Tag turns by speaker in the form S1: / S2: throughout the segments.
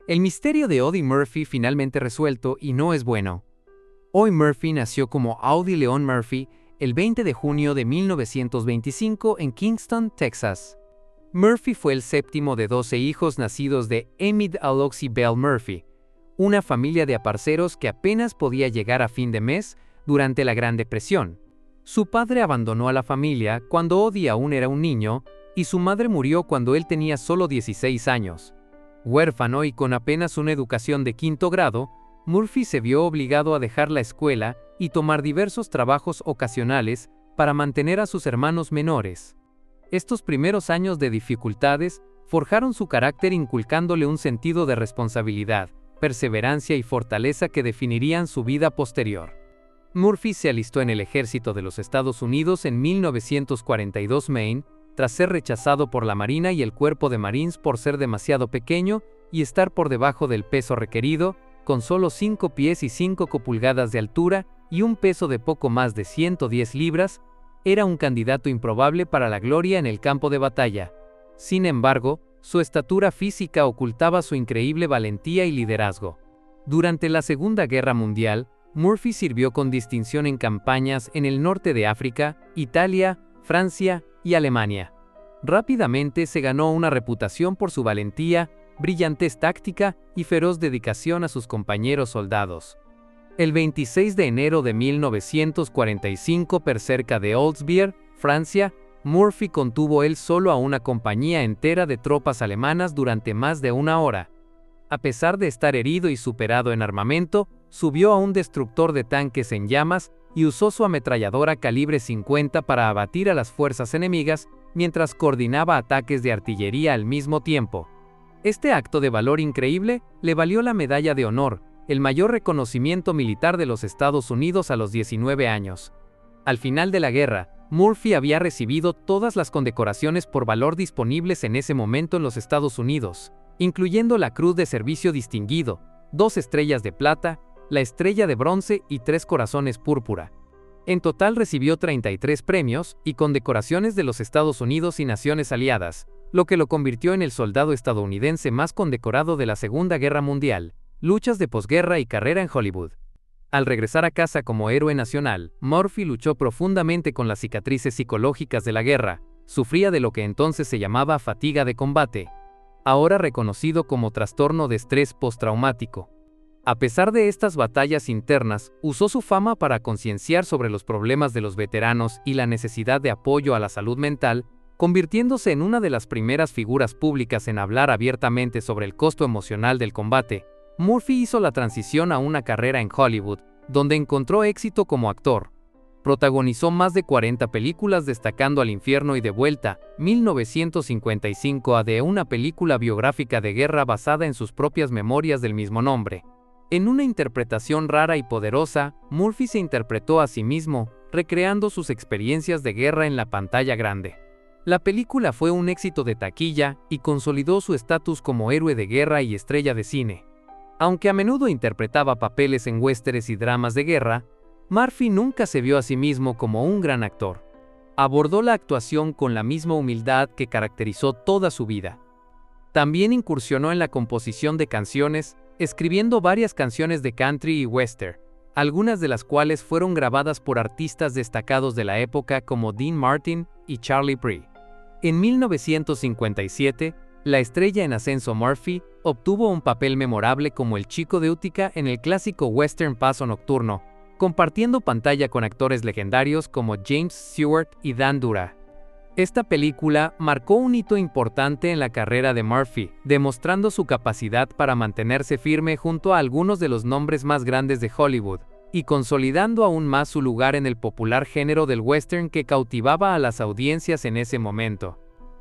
S1: El misterio de Audie Murphy finalmente resuelto y no es bueno. Audie Murphy nació como Audie Leon Murphy el 20 de junio de 1925 en Kingston, Texas. Murphy fue el séptimo de 12 hijos nacidos de Enid Alexis Bell Murphy, una familia de aparceros que apenas podía llegar a fin de mes durante la Gran Depresión. Su padre abandonó a la familia cuando Audie aún era un niño y su madre murió cuando él tenía solo 16 años. Huérfano y con apenas una educación de quinto grado, Murphy se vio obligado a dejar la escuela y tomar diversos trabajos ocasionales para mantener a sus hermanos menores. Estos primeros años de dificultades forjaron su carácter inculcándole un sentido de responsabilidad, perseverancia y fortaleza que definirían su vida posterior. Murphy se alistó en el ejército de los Estados Unidos en 1942 Maine, tras ser rechazado por la Marina y el Cuerpo de Marines por ser demasiado pequeño y estar por debajo del peso requerido, con solo 5 pies y 5 pulgadas de altura y un peso de poco más de 110 libras, era un candidato improbable para la gloria en el campo de batalla. Sin embargo, su estatura física ocultaba su increíble valentía y liderazgo. Durante la Segunda Guerra Mundial, Murphy sirvió con distinción en campañas en el norte de África, Italia, Francia y Alemania. Rápidamente se ganó una reputación por su valentía, brillantez táctica y feroz dedicación a sus compañeros soldados. El 26 de enero de 1945, cerca de Oldsbier, Francia, Murphy contuvo él solo a una compañía entera de tropas alemanas durante más de una hora. A pesar de estar herido y superado en armamento, subió a un destructor de tanques en llamas y usó su ametralladora calibre 50 para abatir a las fuerzas enemigas mientras coordinaba ataques de artillería al mismo tiempo. Este acto de valor increíble le valió la Medalla de Honor, el mayor reconocimiento militar de los Estados Unidos a los 19 años. Al final de la guerra, Murphy había recibido todas las condecoraciones por valor disponibles en ese momento en los Estados Unidos, incluyendo la Cruz de Servicio Distinguido, 2 estrellas de plata, la Estrella de Bronce y 3 corazones púrpura. En total recibió 33 premios y condecoraciones de los Estados Unidos y naciones aliadas, lo que lo convirtió en el soldado estadounidense más condecorado de la Segunda Guerra Mundial, luchas de posguerra y carrera en Hollywood. Al regresar a casa como héroe nacional, Murphy luchó profundamente con las cicatrices psicológicas de la guerra, sufría de lo que entonces se llamaba fatiga de combate, ahora reconocido como trastorno de estrés postraumático. A pesar de estas batallas internas, usó su fama para concienciar sobre los problemas de los veteranos y la necesidad de apoyo a la salud mental, convirtiéndose en una de las primeras figuras públicas en hablar abiertamente sobre el costo emocional del combate. Murphy hizo la transición a una carrera en Hollywood, donde encontró éxito como actor. Protagonizó más de 40 películas destacando Al infierno y de vuelta, 1955 a de una película biográfica de guerra basada en sus propias memorias del mismo nombre. En una interpretación rara y poderosa, Murphy se interpretó a sí mismo, recreando sus experiencias de guerra en la pantalla grande. La película fue un éxito de taquilla y consolidó su estatus como héroe de guerra y estrella de cine. Aunque a menudo interpretaba papeles en westerns y dramas de guerra, Murphy nunca se vio a sí mismo como un gran actor. Abordó la actuación con la misma humildad que caracterizó toda su vida. También incursionó en la composición de canciones, escribiendo varias canciones de country y western, algunas de las cuales fueron grabadas por artistas destacados de la época como Dean Martin y Charlie Pride. En 1957, la estrella en ascenso Murphy obtuvo un papel memorable como el chico de Utica en el clásico western Paso Nocturno, compartiendo pantalla con actores legendarios como James Stewart y Dan Dura. Esta película marcó un hito importante en la carrera de Murphy, demostrando su capacidad para mantenerse firme junto a algunos de los nombres más grandes de Hollywood, y consolidando aún más su lugar en el popular género del western que cautivaba a las audiencias en ese momento.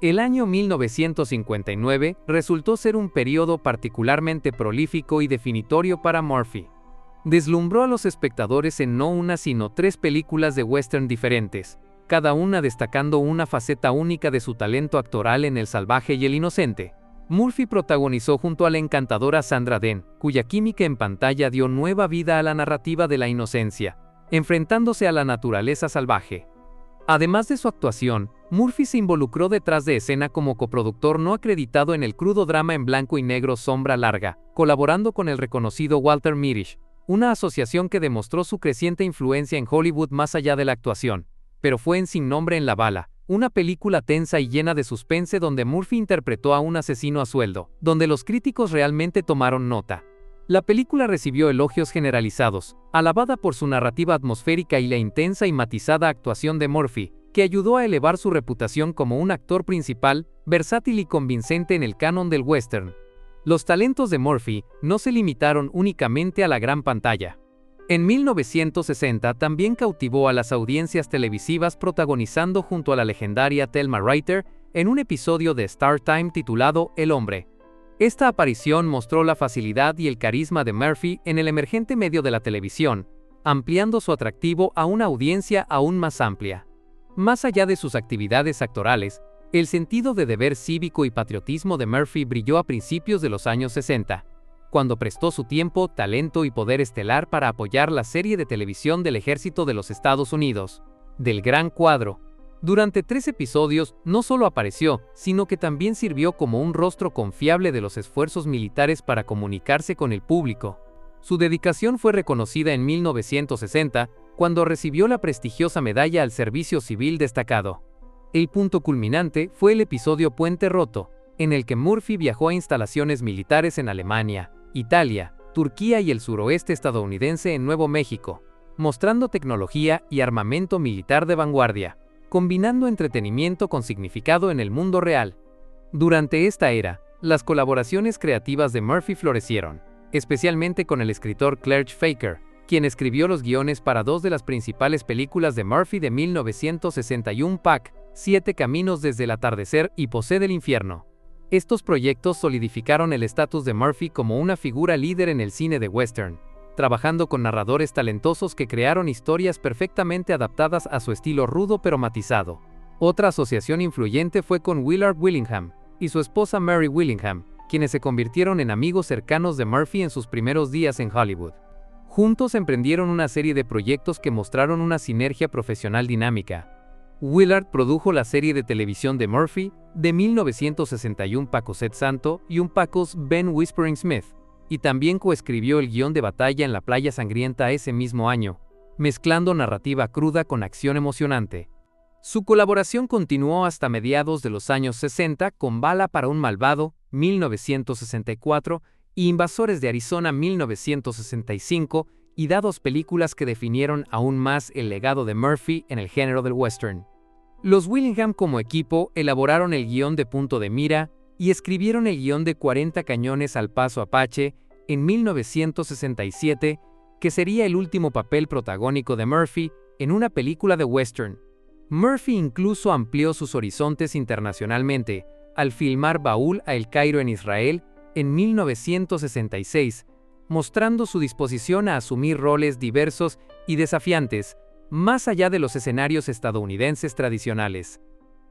S1: El año 1959 resultó ser un periodo particularmente prolífico y definitorio para Murphy. Deslumbró a los espectadores en no una sino 3 películas de western diferentes, cada una destacando una faceta única de su talento actoral en El salvaje y el inocente. Murphy protagonizó junto a la encantadora Sandra Dern, cuya química en pantalla dio nueva vida a la narrativa de la inocencia, enfrentándose a la naturaleza salvaje. Además de su actuación, Murphy se involucró detrás de escena como coproductor no acreditado en el crudo drama en blanco y negro Sombra Larga, colaborando con el reconocido Walter Mirisch, una asociación que demostró su creciente influencia en Hollywood más allá de la actuación. Pero fue en Sin Nombre en la Bala, una película tensa y llena de suspense donde Murphy interpretó a un asesino a sueldo, donde los críticos realmente tomaron nota. La película recibió elogios generalizados, alabada por su narrativa atmosférica y la intensa y matizada actuación de Murphy, que ayudó a elevar su reputación como un actor principal, versátil y convincente en el canon del western. Los talentos de Murphy no se limitaron únicamente a la gran pantalla. En 1960 también cautivó a las audiencias televisivas protagonizando junto a la legendaria Thelma Ritter en un episodio de Star Time titulado El Hombre. Esta aparición mostró la facilidad y el carisma de Murphy en el emergente medio de la televisión, ampliando su atractivo a una audiencia aún más amplia. Más allá de sus actividades actorales, el sentido de deber cívico y patriotismo de Murphy brilló a principios de los años 60, cuando prestó su tiempo, talento y poder estelar para apoyar la serie de televisión del Ejército de los Estados Unidos, Del Gran Cuadro. Durante 3 episodios no solo apareció, sino que también sirvió como un rostro confiable de los esfuerzos militares para comunicarse con el público. Su dedicación fue reconocida en 1960, cuando recibió la prestigiosa Medalla al Servicio Civil Destacado. El punto culminante fue el episodio Puente Roto, en el que Murphy viajó a instalaciones militares en Alemania, Italia, Turquía y el suroeste estadounidense en Nuevo México, mostrando tecnología y armamento militar de vanguardia, combinando entretenimiento con significado en el mundo real. Durante esta era, las colaboraciones creativas de Murphy florecieron, especialmente con el escritor Clark Faker, quien escribió los guiones para 2 de las principales películas de Murphy de 1961 Pac, 7 Caminos desde el atardecer y Pose del infierno. Estos proyectos solidificaron el estatus de Murphy como una figura líder en el cine de western, trabajando con narradores talentosos que crearon historias perfectamente adaptadas a su estilo rudo pero matizado. Otra asociación influyente fue con Willard Willingham y su esposa Mary Willingham, quienes se convirtieron en amigos cercanos de Murphy en sus primeros días en Hollywood. Juntos emprendieron una serie de proyectos que mostraron una sinergia profesional dinámica. Willard produjo la serie de televisión de Murphy de 1961 Pacos Ed Santo y un Pacos Ben Whispering Smith, y también coescribió el guión de Batalla en la Playa Sangrienta ese mismo año, mezclando narrativa cruda con acción emocionante. Su colaboración continuó hasta mediados de los años 60 con Bala para un Malvado, 1964, y Invasores de Arizona, 1965, y da 2 películas que definieron aún más el legado de Murphy en el género del western. Los Willingham como equipo elaboraron el guión de Punto de Mira y escribieron el guión de 40 Cañones al Paso Apache en 1967, que sería el último papel protagónico de Murphy en una película de western. Murphy incluso amplió sus horizontes internacionalmente al filmar Baúl a El Cairo en Israel en 1966, mostrando su disposición a asumir roles diversos y desafiantes, más allá de los escenarios estadounidenses tradicionales.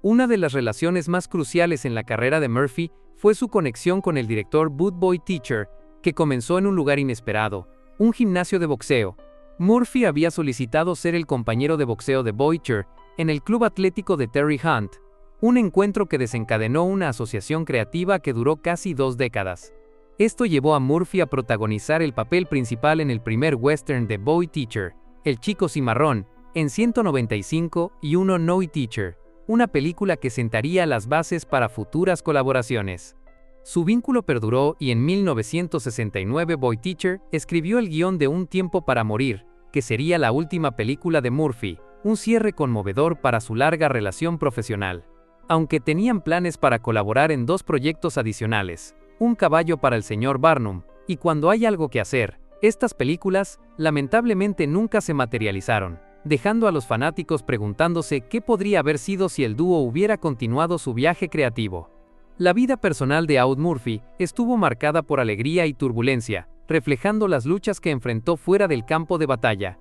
S1: Una de las relaciones más cruciales en la carrera de Murphy fue su conexión con el director Bud Boy Teacher, que comenzó en un lugar inesperado, un gimnasio de boxeo. Murphy había solicitado ser el compañero de boxeo de Boycher en el club atlético de Terry Hunt, un encuentro que desencadenó una asociación creativa que duró casi 2 décadas. Esto llevó a Murphy a protagonizar el papel principal en el primer western de Boy Teacher, El Chico Cimarrón, en 195 y 1 Noy Teacher, una película que sentaría las bases para futuras colaboraciones. Su vínculo perduró y en 1969 Boy Teacher escribió el guión de Un Tiempo para Morir, que sería la última película de Murphy, un cierre conmovedor para su larga relación profesional. Aunque tenían planes para colaborar en 2 proyectos adicionales, Un caballo para el señor Barnum y Cuando hay algo que hacer, estas películas, lamentablemente nunca se materializaron, dejando a los fanáticos preguntándose qué podría haber sido si el dúo hubiera continuado su viaje creativo. La vida personal de Aud Murphy estuvo marcada por alegría y turbulencia, reflejando las luchas que enfrentó fuera del campo de batalla.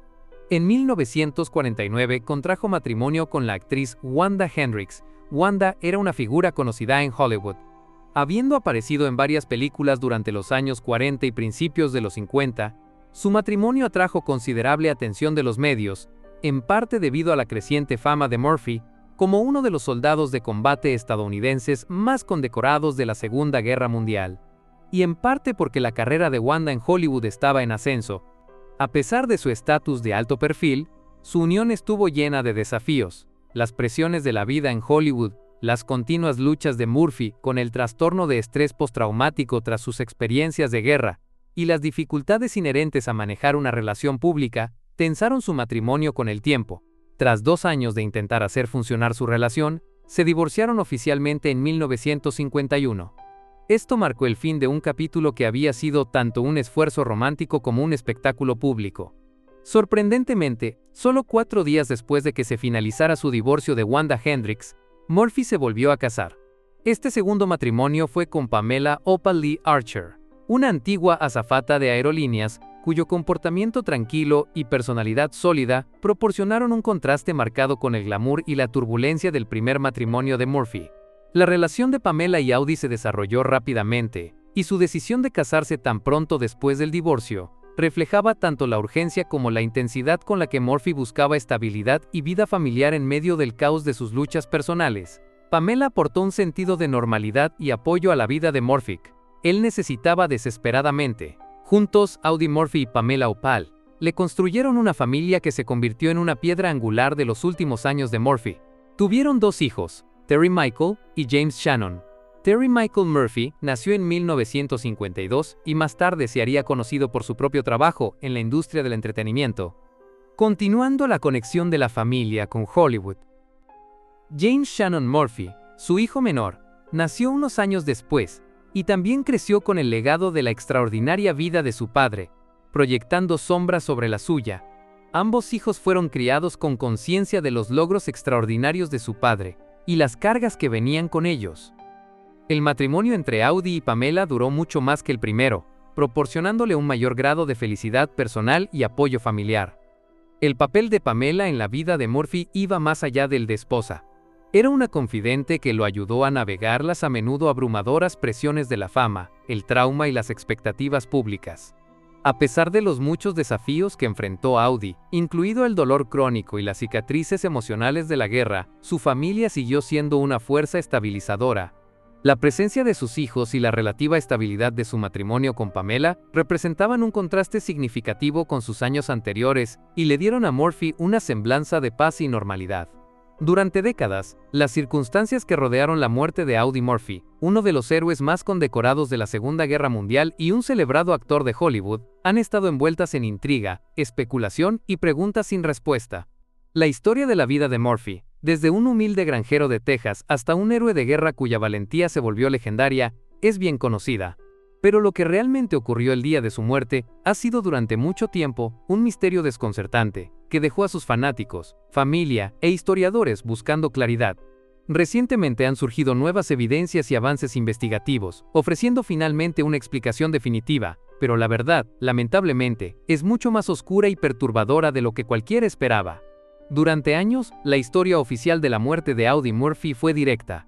S1: En 1949 contrajo matrimonio con la actriz Wanda Hendricks. Wanda era una figura conocida en Hollywood, habiendo aparecido en varias películas durante los años 40 y principios de los 50. Su matrimonio atrajo considerable atención de los medios, en parte debido a la creciente fama de Murphy como uno de los soldados de combate estadounidenses más condecorados de la Segunda Guerra Mundial, y en parte porque la carrera de Wanda en Hollywood estaba en ascenso. A pesar de su estatus de alto perfil, su unión estuvo llena de desafíos. Las presiones de la vida en Hollywood, las continuas luchas de Murphy con el trastorno de estrés postraumático tras sus experiencias de guerra, y las dificultades inherentes a manejar una relación pública, tensaron su matrimonio con el tiempo. Tras 2 años de intentar hacer funcionar su relación, se divorciaron oficialmente en 1951. Esto marcó el fin de un capítulo que había sido tanto un esfuerzo romántico como un espectáculo público. Sorprendentemente, solo 4 días después de que se finalizara su divorcio de Wanda Hendricks, Murphy se volvió a casar. Este segundo matrimonio fue con Pamela Opal Lee Archer, una antigua azafata de aerolíneas cuyo comportamiento tranquilo y personalidad sólida proporcionaron un contraste marcado con el glamour y la turbulencia del primer matrimonio de Murphy. La relación de Pamela y Audie se desarrolló rápidamente, y su decisión de casarse tan pronto después del divorcio reflejaba tanto la urgencia como la intensidad con la que Murphy buscaba estabilidad y vida familiar en medio del caos de sus luchas personales. Pamela aportó un sentido de normalidad y apoyo a la vida de Murphy. Él necesitaba desesperadamente. Juntos, Audie Murphy y Pamela Opal le construyeron una familia que se convirtió en una piedra angular de los últimos años de Murphy. Tuvieron 2 hijos, Terry Michael y James Shannon. Terry Michael Murphy nació en 1952 y más tarde se haría conocido por su propio trabajo en la industria del entretenimiento, continuando la conexión de la familia con Hollywood. James Shannon Murphy, su hijo menor, nació unos años después, y también creció con el legado de la extraordinaria vida de su padre, proyectando sombras sobre la suya. Ambos hijos fueron criados con conciencia de los logros extraordinarios de su padre, y las cargas que venían con ellos. El matrimonio entre Audie y Pamela duró mucho más que el primero, proporcionándole un mayor grado de felicidad personal y apoyo familiar. El papel de Pamela en la vida de Murphy iba más allá del de esposa. Era una confidente que lo ayudó a navegar las a menudo abrumadoras presiones de la fama, el trauma y las expectativas públicas. A pesar de los muchos desafíos que enfrentó Audie, incluido el dolor crónico y las cicatrices emocionales de la guerra, su familia siguió siendo una fuerza estabilizadora. La presencia de sus hijos y la relativa estabilidad de su matrimonio con Pamela representaban un contraste significativo con sus años anteriores y le dieron a Murphy una semblanza de paz y normalidad. Durante décadas, las circunstancias que rodearon la muerte de Audie Murphy, uno de los héroes más condecorados de la Segunda Guerra Mundial y un celebrado actor de Hollywood, han estado envueltas en intriga, especulación y preguntas sin respuesta. La historia de la vida de Murphy, desde un humilde granjero de Texas hasta un héroe de guerra cuya valentía se volvió legendaria, es bien conocida. Pero lo que realmente ocurrió el día de su muerte ha sido durante mucho tiempo un misterio desconcertante, que dejó a sus fanáticos, familia e historiadores buscando claridad. Recientemente han surgido nuevas evidencias y avances investigativos, ofreciendo finalmente una explicación definitiva, pero la verdad, lamentablemente, es mucho más oscura y perturbadora de lo que cualquiera esperaba. Durante años, la historia oficial de la muerte de Audie Murphy fue directa.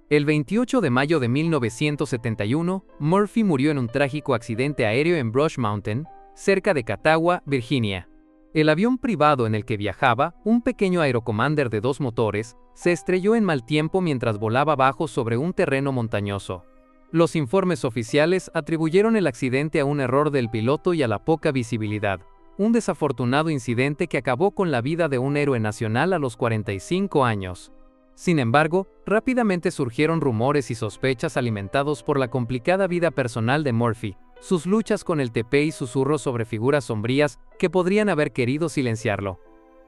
S1: El 28 de mayo de 1971, Murphy murió en un trágico accidente aéreo en Brush Mountain, cerca de Catawba, Virginia. El avión privado en el que viajaba, un pequeño Aerocommander de 2 motores, se estrelló en mal tiempo mientras volaba bajo sobre un terreno montañoso. Los informes oficiales atribuyeron el accidente a un error del piloto y a la poca visibilidad. Un desafortunado incidente que acabó con la vida de un héroe nacional a los 45 años. Sin embargo, rápidamente surgieron rumores y sospechas alimentados por la complicada vida personal de Murphy, sus luchas con el TP y susurros sobre figuras sombrías que podrían haber querido silenciarlo.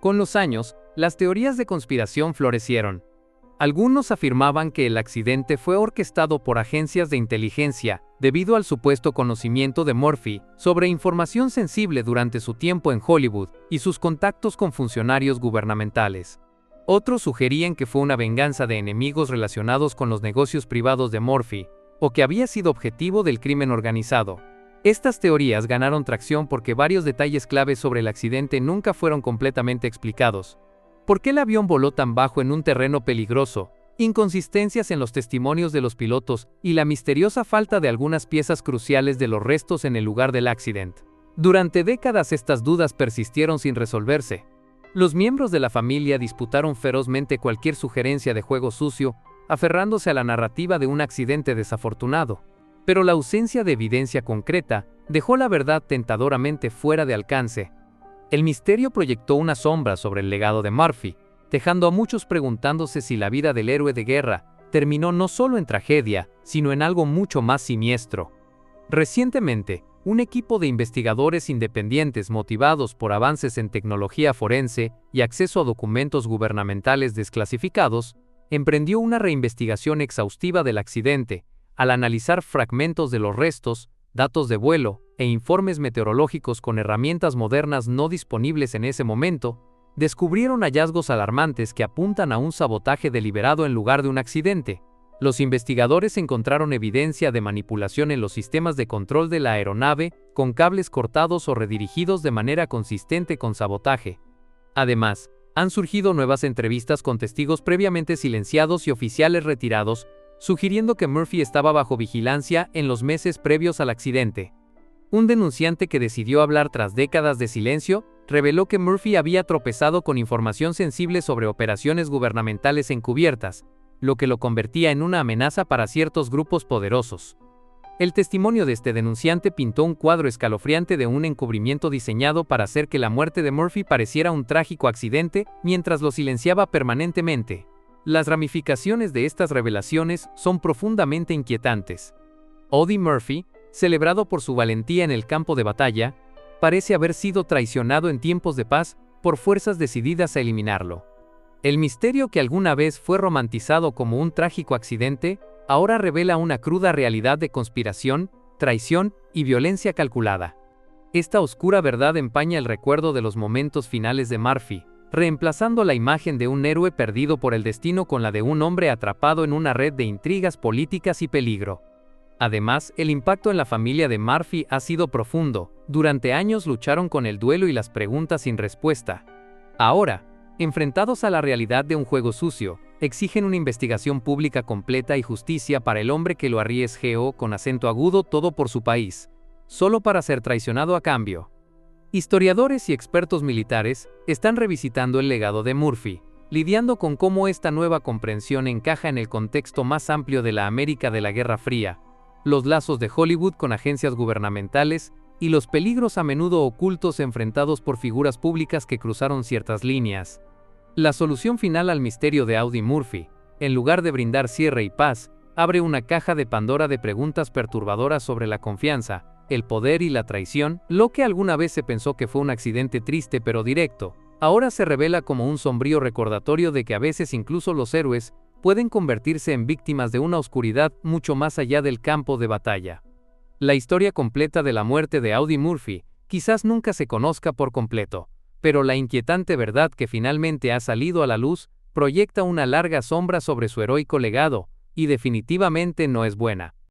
S1: Con los años, las teorías de conspiración florecieron. Algunos afirmaban que el accidente fue orquestado por agencias de inteligencia, debido al supuesto conocimiento de Murphy sobre información sensible durante su tiempo en Hollywood y sus contactos con funcionarios gubernamentales. Otros sugerían que fue una venganza de enemigos relacionados con los negocios privados de Murphy, o que había sido objetivo del crimen organizado. Estas teorías ganaron tracción porque varios detalles claves sobre el accidente nunca fueron completamente explicados. ¿Por qué el avión voló tan bajo en un terreno peligroso? Inconsistencias en los testimonios de los pilotos y la misteriosa falta de algunas piezas cruciales de los restos en el lugar del accidente. Durante décadas estas dudas persistieron sin resolverse. Los miembros de la familia disputaron ferozmente cualquier sugerencia de juego sucio, aferrándose a la narrativa de un accidente desafortunado. Pero la ausencia de evidencia concreta dejó la verdad tentadoramente fuera de alcance. El misterio proyectó una sombra sobre el legado de Murphy, dejando a muchos preguntándose si la vida del héroe de guerra terminó no solo en tragedia, sino en algo mucho más siniestro. Recientemente, un equipo de investigadores independientes motivados por avances en tecnología forense y acceso a documentos gubernamentales desclasificados, emprendió una reinvestigación exhaustiva del accidente, al analizar fragmentos de los restos, datos de vuelo e informes meteorológicos con herramientas modernas no disponibles en ese momento. Descubrieron hallazgos alarmantes que apuntan a un sabotaje deliberado en lugar de un accidente. Los investigadores encontraron evidencia de manipulación en los sistemas de control de la aeronave, con cables cortados o redirigidos de manera consistente con sabotaje. Además, han surgido nuevas entrevistas con testigos previamente silenciados y oficiales retirados, sugiriendo que Murphy estaba bajo vigilancia en los meses previos al accidente. Un denunciante que decidió hablar tras décadas de silencio, reveló que Murphy había tropezado con información sensible sobre operaciones gubernamentales encubiertas, lo que lo convertía en una amenaza para ciertos grupos poderosos. El testimonio de este denunciante pintó un cuadro escalofriante de un encubrimiento diseñado para hacer que la muerte de Murphy pareciera un trágico accidente, mientras lo silenciaba permanentemente. Las ramificaciones de estas revelaciones son profundamente inquietantes. Audie Murphy, celebrado por su valentía en el campo de batalla, parece haber sido traicionado en tiempos de paz por fuerzas decididas a eliminarlo. El misterio que alguna vez fue romantizado como un trágico accidente, ahora revela una cruda realidad de conspiración, traición y violencia calculada. Esta oscura verdad empaña el recuerdo de los momentos finales de Murphy, reemplazando la imagen de un héroe perdido por el destino con la de un hombre atrapado en una red de intrigas políticas y peligro. Además, el impacto en la familia de Murphy ha sido profundo. Durante años lucharon con el duelo y las preguntas sin respuesta. Ahora, enfrentados a la realidad de un juego sucio, exigen una investigación pública completa y justicia para el hombre que lo arriesgó con acento agudo todo por su país, solo para ser traicionado a cambio. Historiadores y expertos militares están revisitando el legado de Murphy, lidiando con cómo esta nueva comprensión encaja en el contexto más amplio de la América de la Guerra Fría, los lazos de Hollywood con agencias gubernamentales y los peligros a menudo ocultos enfrentados por figuras públicas que cruzaron ciertas líneas. La solución final al misterio de Audie Murphy, en lugar de brindar cierre y paz, abre una caja de Pandora de preguntas perturbadoras sobre la confianza, el poder y la traición. Lo que alguna vez se pensó que fue un accidente triste pero directo, ahora se revela como un sombrío recordatorio de que a veces incluso los héroes pueden convertirse en víctimas de una oscuridad mucho más allá del campo de batalla. La historia completa de la muerte de Audie Murphy quizás nunca se conozca por completo, pero la inquietante verdad que finalmente ha salido a la luz proyecta una larga sombra sobre su heroico legado, y definitivamente no es buena.